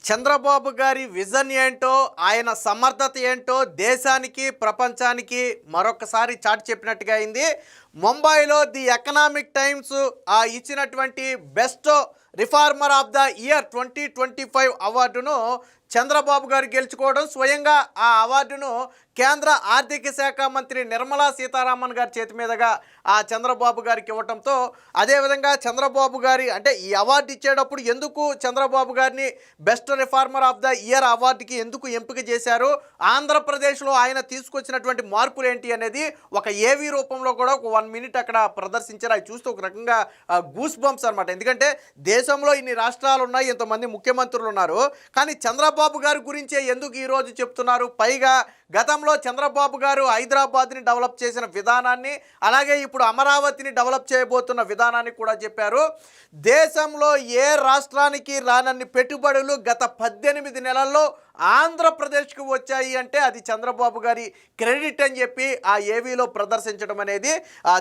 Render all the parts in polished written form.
చంద్రబాబు గారి విజన్ ఏంటో, ఆయన సమర్థత ఏంటో దేశానికి, ప్రపంచానికి మరొకసారి చాటి చెప్పినట్టుగా అయింది. ముంబైలో ది ఎకనామిక్ టైమ్స్ ఇచ్చినటువంటి best reformer of the year 2025 అవార్డును చంద్రబాబు గారు గెలుచుకోవడం, స్వయంగా ఆ అవార్డును కేంద్ర ఆర్థిక శాఖ మంత్రి నిర్మలా సీతారామన్ గారి చేతి మీదుగా ఆ చంద్రబాబు గారికి ఇవ్వటంతో, అదేవిధంగా చంద్రబాబు గారి అంటే ఈ అవార్డు ఇచ్చేటప్పుడు ఎందుకు చంద్రబాబు గారిని best reformer of the year అవార్డుకి ఎందుకు ఎంపిక చేశారు, ఆంధ్రప్రదేశ్లో ఆయన తీసుకొచ్చినటువంటి మార్పులు ఏంటి అనేది ఒక ఏవీ రూపంలో కూడా ఒక 1 మినిట్ అక్కడ ప్రదర్శించారు. అవి చూస్తే ఒక రకంగా గూస్ బంప్స్ అనమాట. ఎందుకంటే దేశంలో ఇన్ని రాష్ట్రాలు ఉన్నాయి, ఇంతమంది ముఖ్యమంత్రులు ఉన్నారు, కానీ చంద్రబాబు గారి గురించే ఎందుకు ఈరోజు చెప్తున్నారు? పైగా గతంలో చంద్రబాబు గారు హైదరాబాద్ని డెవలప్ చేసిన విధానాన్ని, అలాగే ఇప్పుడు అమరావతిని డెవలప్ చేయబోతున్న విధానాన్ని కూడా చెప్పారు. దేశంలో ఏ రాష్ట్రానికి రానన్ని పెట్టుబడులు గత 18 నెలల్లో ఆంధ్రప్రదేశ్కు వచ్చాయి అంటే అది చంద్రబాబు గారి క్రెడిట్ అని చెప్పి ఆ ఏవీలో ప్రదర్శించడం అనేది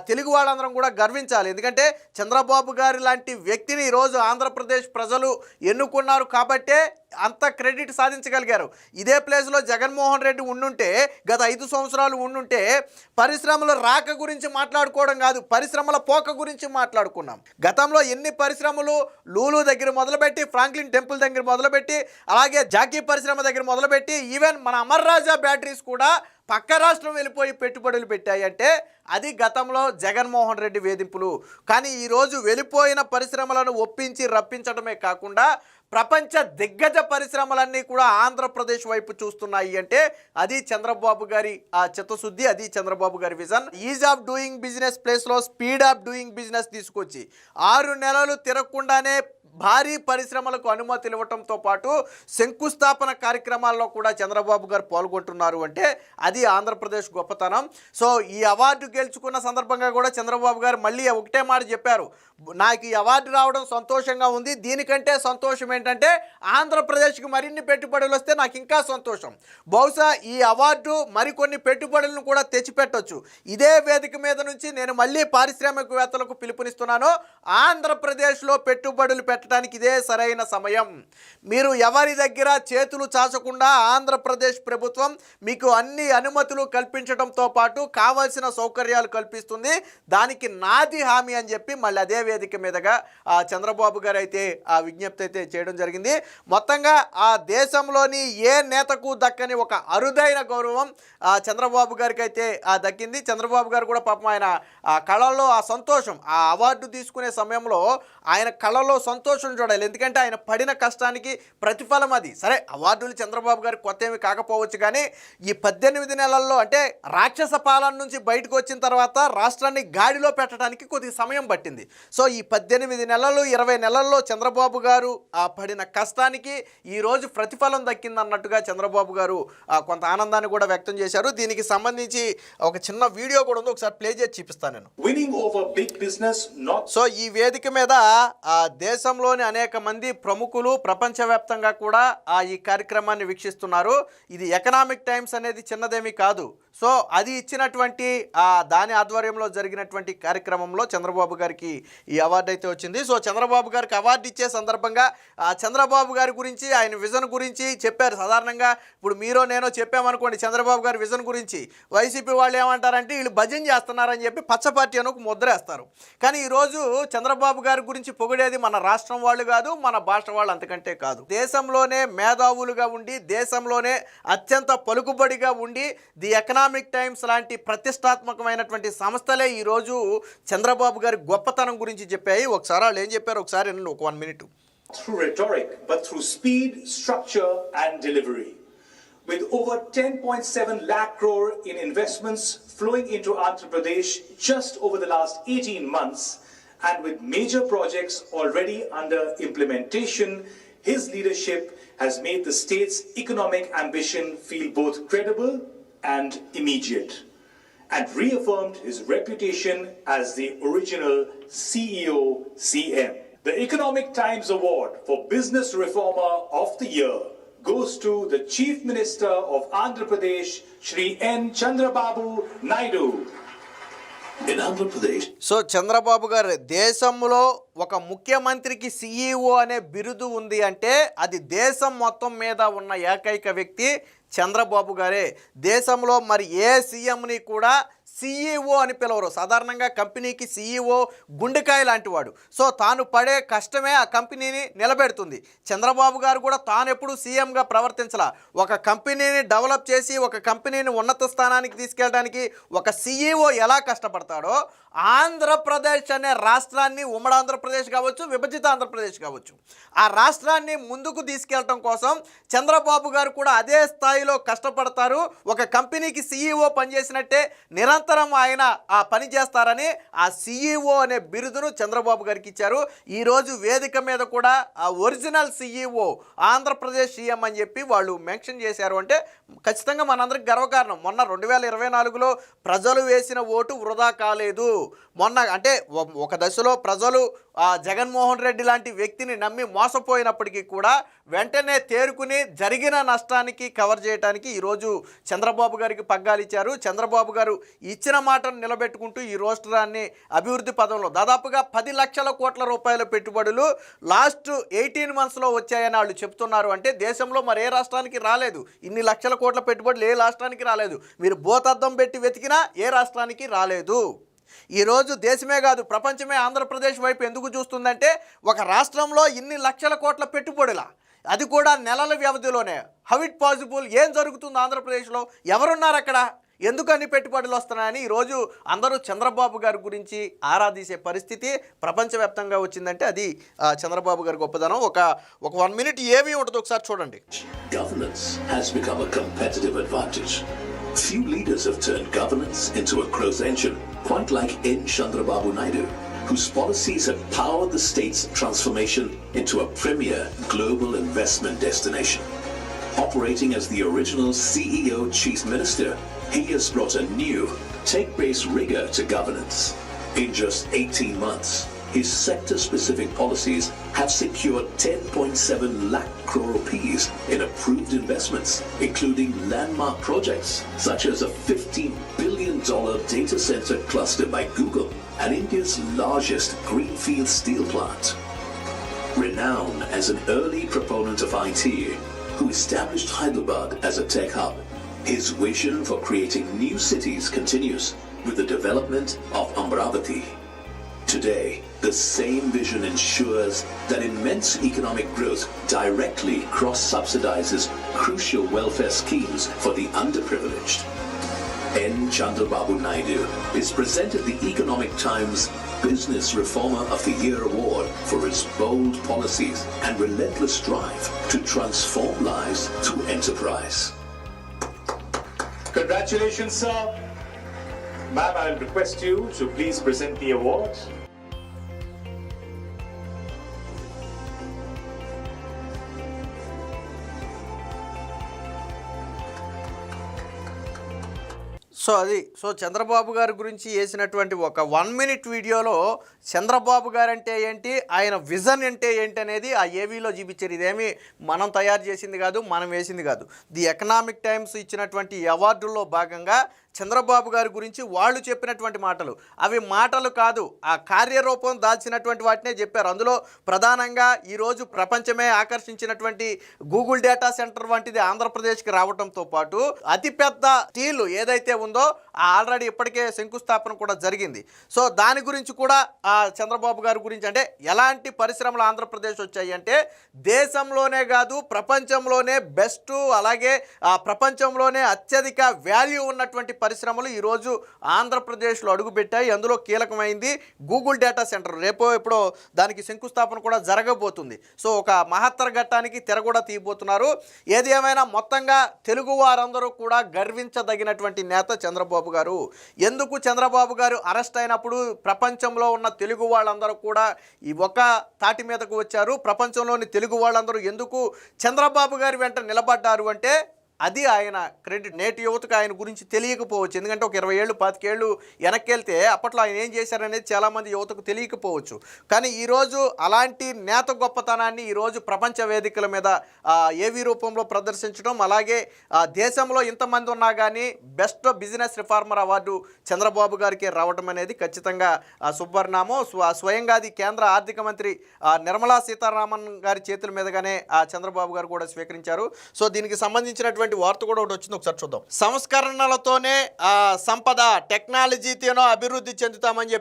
తెలుగు వాళ్ళందరం కూడా గర్వించాలి. ఎందుకంటే చంద్రబాబు గారి లాంటి వ్యక్తిని ఈరోజు ఆంధ్రప్రదేశ్ ప్రజలు ఎన్నుకున్నారు కాబట్టే అంత క్రెడిట్ సాధించగలిగారు. ఇదే ప్లేస్లో జగన్మోహన్ రెడ్డి ఉండుంటే, గత 5 సంవత్సరాలు ఉండుంటే పరిశ్రమల రాక గురించి మాట్లాడుకోవడం కాదు, పరిశ్రమల పోక గురించి మాట్లాడుకున్నాం. గతంలో ఎన్ని పరిశ్రమలు లూలు దగ్గర మొదలుపెట్టి, ఫ్రాంక్లిన్ టెంపుల్ దగ్గర మొదలుపెట్టి, అలాగే జాకీ పరిశ్రమ దగ్గర మొదలుపెట్టి, ఈవెన్ మన అమర్ రాజా బ్యాటరీస్ కూడా పక్క రాష్ట్రం వెళ్ళిపోయి పెట్టుబడులు పెట్టాయంటే అది గతంలో జగన్మోహన్ రెడ్డి వేధింపులు. కానీ ఈరోజు వెళ్ళిపోయిన పరిశ్రమలను ఒప్పించి రప్పించడమే కాకుండా ప్రపంచ దిగ్గజ పరిశ్రమలన్నీ కూడా ఆంధ్రప్రదేశ్ వైపు చూస్తున్నాయి అంటే అది చంద్రబాబు గారి చిత్తశుద్ధి, అది చంద్రబాబు గారి vision. Is of doing business ప్లేస్లో స్పీడ్ ఆఫ్ డూయింగ్ బిజినెస్ తీసుకొచ్చి 6 నెలలు తిరగకుండానే భారీ పరిశ్రమలకు అనుమతులు ఇవ్వడంతో పాటు శంకుస్థాపన కార్యక్రమాల్లో కూడా చంద్రబాబు గారు పాల్గొంటున్నారు అంటే అది ఆంధ్రప్రదేశ్ గొప్పతనం. సో ఈ అవార్డు గెలుచుకున్న సందర్భంగా కూడా చంద్రబాబు గారు మళ్ళీ ఒకటే మాట చెప్పారు, నాకు ఈ అవార్డు రావడం సంతోషంగా ఉంది, దీనికంటే సంతోషం ఏంటంటే ఆంధ్రప్రదేశ్కి మరిన్ని పెట్టుబడులు వస్తే నాకు ఇంకా సంతోషం, బహుశా ఈ అవార్డు మరికొన్ని పెట్టుబడులను కూడా తెచ్చిపెట్టవచ్చు. ఇదే వేదిక మీద నుంచి నేను మళ్ళీ పారిశ్రామికవేత్తలకు పిలుపునిస్తున్నాను, ఆంధ్రప్రదేశ్లో పెట్టుబడులు పెట్టడానికి ఇదే సరైన సమయం. మీరు ఎవరి దగ్గర చేతులు చాచకుండా ఆంధ్రప్రదేశ్ ప్రభుత్వం మీకు అన్ని అనుమతులు కల్పించడంతో పాటు కావాల్సిన సౌకర్యాలు కల్పిస్తుంది, దానికి నాది హామీ అని చెప్పి మళ్ళీ అదే వేదిక మీదుగా చంద్రబాబు గారు అయితే ఆ విజ్ఞప్తి అయితే చేయడం జరిగింది. మొత్తంగా ఆ దేశంలోని ఏ నేతకు దక్కని ఒక అరుదైన గౌరవం చంద్రబాబు గారికి అయితే దక్కింది. చంద్రబాబు గారు కూడా పాపం ఆయన కళల్లో ఆ సంతోషం, ఆ అవార్డు తీసుకునే సమయంలో ఆయన కళలో సంతోషం చూడాలి. ఎందుకంటే ఆయన పడిన కష్టానికి ప్రతిఫలం అది. సరే, అవార్డులు చంద్రబాబు గారికి కొత్త ఏమి కాకపోవచ్చు, కానీ ఈ 18 నెలల్లో అంటే రాక్షస పాలన నుంచి బయటకు వచ్చిన తర్వాత రాష్ట్రాన్ని గాడిలో పెట్టడానికి కొద్ది సమయం పట్టింది. సో ఈ 18 నెలలు 20 నెలల్లో చంద్రబాబు గారు పడిన కష్టానికి ఈరోజు ప్రతిఫలం దక్కిందన్నట్టుగా చంద్రబాబు గారు కొంత ఆనందాన్ని కూడా వ్యక్తం చేశారు. దీనికి సంబంధించి ఒక చిన్న వీడియో కూడా ఉంది, ఒకసారి ప్లే చేసి చూపిస్తాను నేను. సో ఈ వేదిక మీద దేశంలోని అనేక మంది ప్రముఖులు ప్రపంచవ్యాప్తంగా కూడా ఈ కార్యక్రమాన్ని వీక్షిస్తున్నారు. ఇది ఎకనామిక్ టైమ్స్ అనేది చిన్నదేమీ కాదు. సో అది ఇచ్చినటువంటి దాని ఆధ్వర్యంలో జరిగినటువంటి కార్యక్రమంలో చంద్రబాబు గారికి ఈ అవార్డు అయితే వచ్చింది. సో చంద్రబాబు గారికి అవార్డు ఇచ్చే సందర్భంగా చంద్రబాబు గారి గురించి, ఆయన విజన్ గురించి చెప్పారు. సాధారణంగా ఇప్పుడు మీరో నేనో చెప్పామనుకోండి చంద్రబాబు గారి విజన్ గురించి, వైసీపీ వాళ్ళు ఏమంటారంటే వీళ్ళు భజన చేస్తున్నారని చెప్పి పచ్చ పార్టీ అని ఒక ముద్రేస్తారు. కానీ ఈరోజు చంద్రబాబు గారి గురించి పొగిడేది మన రాష్ట్రం వాళ్ళు కాదు, మన భాష వాళ్ళు అంతకంటే కాదు. దేశంలోనే మేధావులుగా ఉండి, దేశంలోనే అత్యంత పలుకుబడిగా ఉండి ది ఎకనామిక్ టైమ్స్ లాంటి ప్రతిష్టాత్మకమైనటువంటి సంస్థలే ఈరోజు చంద్రబాబు గారి గొప్పతనం గురించి చెప్పాయి. ఒకసారి వాళ్ళు ఏం చెప్పారు ఒకసారి ఒక 1 minute. Through rhetoric, but through speed, structure and delivery. With over 10.7 lakh crore in investments flowing into Andhra Pradesh just over the last 18 months, and with major projects already under implementation, his leadership has made the state's economic ambition feel both credible and immediate, and reaffirmed his reputation as the original CEO CM. The Economic Times Award for Business Reformer of the Year goes to the Chief Minister of Andhra Pradesh, Shri N. Chandrababu Naidu. In Andhra Pradesh, so Chandrababu గారు దేశంలో ఒక ముఖ్యమంత్రికి CEO అనే బిరుదు ఉంది అంటే అది దేశం మొత్తం మీద ఉన్న ఏకైక వ్యక్తి చంద్రబాబు గారే. దేశంలో మరి ఏ సీఎంని కూడా సీఈఓ అని పిలవరు. సాధారణంగా కంపెనీకి సీఈఓ గుండెకాయ లాంటి వాడు. సో తాను పడే కష్టమే ఆ కంపెనీని నిలబెడుతుంది. చంద్రబాబు గారు కూడా తాను ఎప్పుడు సీఎంగా ప్రవర్తించాల. ఒక కంపెనీని డెవలప్ చేసి ఒక కంపెనీని ఉన్నత స్థానానికి తీసుకెళ్ళడానికి ఒక సీఈఓ ఎలా కష్టపడతాడో ఆంధ్రప్రదేశ్ అనే రాష్ట్రాన్ని, ఉమ్మడి ఆంధ్రప్రదేశ్ కావచ్చు, విభజిత ఆంధ్రప్రదేశ్ కావచ్చు, ఆ రాష్ట్రాన్ని ముందుకు తీసుకెళ్ళటం కోసం చంద్రబాబు గారు కూడా అదే స్థాయిలో కష్టపడతారు. ఒక కంపెనీకి సీఈఓ పనిచేసినట్టే నిరంతరం ఆయన ఆ పని చేస్తారని ఆ సీఈఓ అనే బిరుదును చంద్రబాబు గారికి ఇచ్చారు. ఈరోజు వేదిక మీద కూడా ఆ ఒరిజినల్ సీఈఓ ఆంధ్రప్రదేశ్ సీఎం అని చెప్పి వాళ్ళు మెన్షన్ చేశారు. అంటే ఖచ్చితంగా మనందరికి గర్వకారణం. మొన్న 2024లో ప్రజలు వేసిన ఓటు వృధా కాలేదు. మొన్న అంటే ఒక దశలో ప్రజలు జగన్మోహన్ రెడ్డి లాంటి వ్యక్తిని నమ్మి మోసపోయినప్పటికీ కూడా వెంటనే తేరుకుని జరిగిన నష్టానికి కవర్ చేయడానికి ఈరోజు చంద్రబాబు గారికి పగ్గాలు ఇచ్చారు. చంద్రబాబు గారు ఇచ్చిన మాటను నిలబెట్టుకుంటూ ఈ రాష్ట్రాన్ని అభివృద్ధి పదంలో దాదాపుగా 10 లక్షల కోట్ల రూపాయల పెట్టుబడులు లాస్ట్ 18 monthsలో వచ్చాయని వాళ్ళు చెప్తున్నారు. అంటే దేశంలో మరి ఏ రాష్ట్రానికి రాలేదు. ఇన్ని లక్షల కోట్ల పెట్టుబడులు ఏ రాష్ట్రానికి రాలేదు. మీరు భూతద్దం పెట్టి వెతికినా ఏ రాష్ట్రానికి రాలేదు. ఈరోజు దేశమే కాదు ప్రపంచమే ఆంధ్రప్రదేశ్ వైపు ఎందుకు చూస్తుందంటే ఒక రాష్ట్రంలో ఇన్ని లక్షల కోట్ల పెట్టుబడుల, అది కూడా నెలల వ్యవధిలోనే. How it possible? ఏం జరుగుతుంది ఆంధ్రప్రదేశ్లో? ఎవరున్నారు అక్కడ? ఎందుకు అన్ని పెట్టుబడులు వస్తున్నాయని ఈరోజు అందరూ చంద్రబాబు గారి గురించి ఆరాధించే పరిస్థితి ప్రపంచవ్యాప్తంగా వచ్చిందంటే అది చంద్రబాబు గారి గొప్పదనం. ఒక 1 minute ఏవి ఉంటుంది ఒకసారి చూడండి. governance has become a competitive advantage. Few leaders have turned governance into a growth engine, quite like N. Chandrababu Naidu, whose policies have powered the state's transformation into a premier global investment destination. Operating as the original CEO Chief Minister, he has brought a new, tech-based rigor to governance. In just 18 months, his sector-specific policies have secured 10.7 lakh crore rupees in approved investments, including landmark projects such as a $15 billion data center cluster by Google and India's largest greenfield steel plant. Renowned as an early proponent of IT, who established Hyderabad as a tech hub, his vision for creating new cities continues with the development of Amravati. Today, the same vision ensures that immense economic growth directly cross-subsidizes crucial welfare schemes for the underprivileged. N. Chandrababu Naidu is presented the Economic Times Business Reformer of the Year award for his bold policies and relentless drive to transform lives through enterprise. Congratulations, sir. Ma'am, I will request you to please present the award. So Chandrababu గారి గురించి వేసినటువంటి ఒక 1 minute వీడియోలో చంద్రబాబు గారు అంటే ఏంటి, ఆయన vision అంటే ఏంటి అనేది ఆ ఏవీలో చూపించారు. ఇదేమి మనం తయారు చేసింది కాదు, మనం వేసింది కాదు. ది ఎకనామిక్ టైమ్స్ ఇచ్చినటువంటి అవార్డుల్లో భాగంగా చంద్రబాబు గారి గురించి వాళ్ళు చెప్పినటువంటి మాటలు, అవి మాటలు కాదు, ఆ కార్యరూపం దాల్చినటువంటి వాటినే చెప్పారు. అందులో ప్రధానంగా ఈరోజు ప్రపంచమే ఆకర్షించినటువంటి గూగుల్ డేటా సెంటర్ వంటిది ఆంధ్రప్రదేశ్కి రావడంతో పాటు అతిపెద్ద స్టీల్ ఏదైతే ఉందో ఆల్రెడీ ఇప్పటికే శంకుస్థాపన కూడా జరిగింది. సో దాని గురించి కూడా చంద్రబాబు గారి గురించి అంటే ఎలాంటి పరిశ్రమలు ఆంధ్రప్రదేశ్ వచ్చాయి అంటే దేశంలోనే కాదు ప్రపంచంలోనే బెస్ట్, అలాగే ప్రపంచంలోనే అత్యధిక వాల్యూ ఉన్నటువంటి పరిశ్రమలు ఈరోజు ఆంధ్రప్రదేశ్లో అడుగుపెట్టాయి. అందులో కీలకమైంది గూగుల్ డేటా సెంటర్. రేపో ఎప్పుడో దానికి శంకుస్థాపన కూడా జరగబోతుంది. సో ఒక మహత్తర ఘట్టానికి తెర కూడా తీయబోతున్నారు. ఏది ఏమైనా మొత్తంగా తెలుగు వారందరూ కూడా గర్వించదగినటువంటి నేత చంద్రబాబు గారు. ఎందుకు చంద్రబాబు గారు అరెస్ట్ అయినప్పుడు ప్రపంచంలో ఉన్న తెలుగు వాళ్ళందరూ కూడా ఈ ఒక తాటి మీదకు వచ్చారు. ప్రపంచంలోని తెలుగు వాళ్ళందరూ ఎందుకు చంద్రబాబు గారి వెంట నిలబడ్డారు అంటే అది ఆయన క్రెడిట్. నేటి యువతకు ఆయన గురించి తెలియకపోవచ్చు, ఎందుకంటే ఒక 20 ఏళ్ళు 25 ఏళ్ళు వెనక్కి వెళ్తే అప్పట్లో ఆయన ఏం చేశారనేది చాలామంది యువతకు తెలియకపోవచ్చు. కానీ ఈరోజు అలాంటి నేత గొప్పతనాన్ని ఈరోజు ప్రపంచ వేదికల మీద ఏవి రూపంలో ప్రదర్శించడం, అలాగే దేశంలో ఇంతమంది ఉన్నా కానీ best business reformer award Chandrababu గారికి రావడం అనేది ఖచ్చితంగా శుభపరిణామం. స్వయంగా అది కేంద్ర ఆర్థిక మంత్రి నిర్మలా సీతారామన్ గారి చేతుల మీదుగానే చంద్రబాబు గారు కూడా స్వీకరించారు. సో దీనికి సంబంధించినటువంటి వార్త కూడా ఒకటి వచ్చింది, ఒకసారి చూద్దాం. సంస్కరణలతోనే సంపద, టెక్నాలజీతోనో అభివృద్ధి చెందుతామని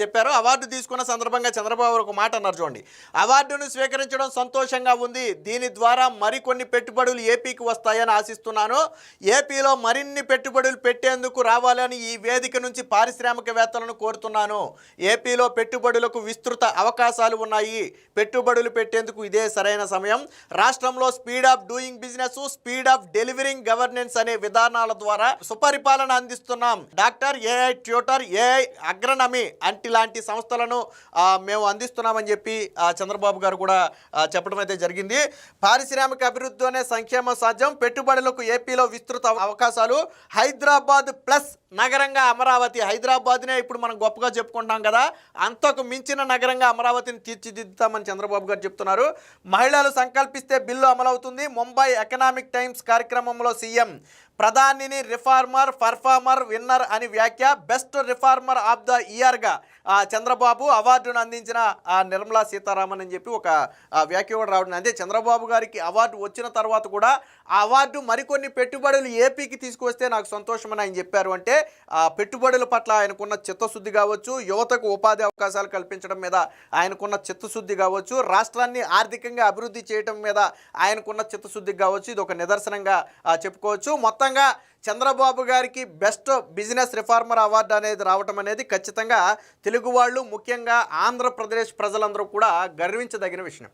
చెప్పారు. అవార్డు తీసుకున్న సందర్భంగా చంద్రబాబు ఒక మాట అన్నారు చూడండి. అవార్డును స్వీకరించడం సంతోషంగా ఉంది. దీని ద్వారా మరికొన్ని పెట్టుబడులు ఏపీకి వస్తాయని ఆశిస్తున్నాను. ఏపీలో మరిన్ని పెట్టుబడులు పెట్టేందుకు రావాలని ఈ వేదిక నుంచి పారిశ్రామికవేత్తలను కోరుతున్నాను. ఏపీలో పెట్టుబడులకు విస్తృత అవకాశాలు ఉన్నాయి. పెట్టుబడులు పెట్టేందుకు ఇదే సరైన సమయం. రాష్ట్రంలో speed of doing business, speed of delivering governance అనే విధానాల ద్వారా సుపరిపాలన అందిస్తున్నాం. డాక్టర్, ఏఐ ట్యూటర్, ఏఐ అగ్రనమీ లాంటి సంస్థలను మేము అందిస్తున్నామని చెప్పి చంద్రబాబు గారు కూడా చెప్పడం అయితే జరిగింది. పారిశ్రామిక అభివృద్ధిలోనే సంక్షేమం సాధ్యం. పెట్టుబడులకు ఏపీలో విస్తృత అవకాశాలు. హైదరాబాద్ ప్లస్ నగరంగా అమరావతి. హైదరాబాద్నే ఇప్పుడు మనం గొప్పగా చెప్పుకుంటాం కదా, అంతకు మించిన నగరంగా అమరావతిని తీర్చిదిద్దుతామని చంద్రబాబు గారు చెప్తున్నారు. మహిళలు సంకల్పిస్తే బిల్లు అమలవుతుంది. ముంబై ఎకనామిక్ టైమ్స్ కార్యక్రమంలో సీఎం ప్రధానిని రిఫార్మర్, పర్ఫార్మర్, విన్నర్ అని వ్యాఖ్య. బెస్ట్ రిఫార్మర్ ఆఫ్ ద ఇయర్గా చంద్రబాబు, అవార్డును అందించిన నిర్మలా సీతారామన్ అని చెప్పి ఒక వ్యాఖ్య కూడా రావడం. అదే చంద్రబాబు గారికి అవార్డు వచ్చిన తర్వాత కూడా ఆ అవార్డు మరికొన్ని పెట్టుబడులు ఏపీకి తీసుకువస్తే నాకు సంతోషమని ఆయన చెప్పారు. అంటే పెట్టుబడుల పట్ల ఆయనకున్న చిత్తశుద్ధి కావచ్చు, యువతకు ఉపాధి అవకాశాలు కల్పించడం మీద ఆయనకున్న చిత్తశుద్ధి కావచ్చు, రాష్ట్రాన్ని ఆర్థికంగా అభివృద్ధి చేయడం మీద ఆయనకున్న చిత్తశుద్ధి కావచ్చు, ఇది ఒక నిదర్శనంగా చెప్పుకోవచ్చు. మొత్తంగా చంద్రబాబు గారికి బెస్ట్ బిజినెస్ రిఫార్మర్ అవార్డు అనేది రావటం అనేది ఖచ్చితంగా తెలుగు వాళ్ళు, ముఖ్యంగా ఆంధ్రప్రదేశ్ ప్రజలందరూ కూడా గర్వించదగిన విషయం.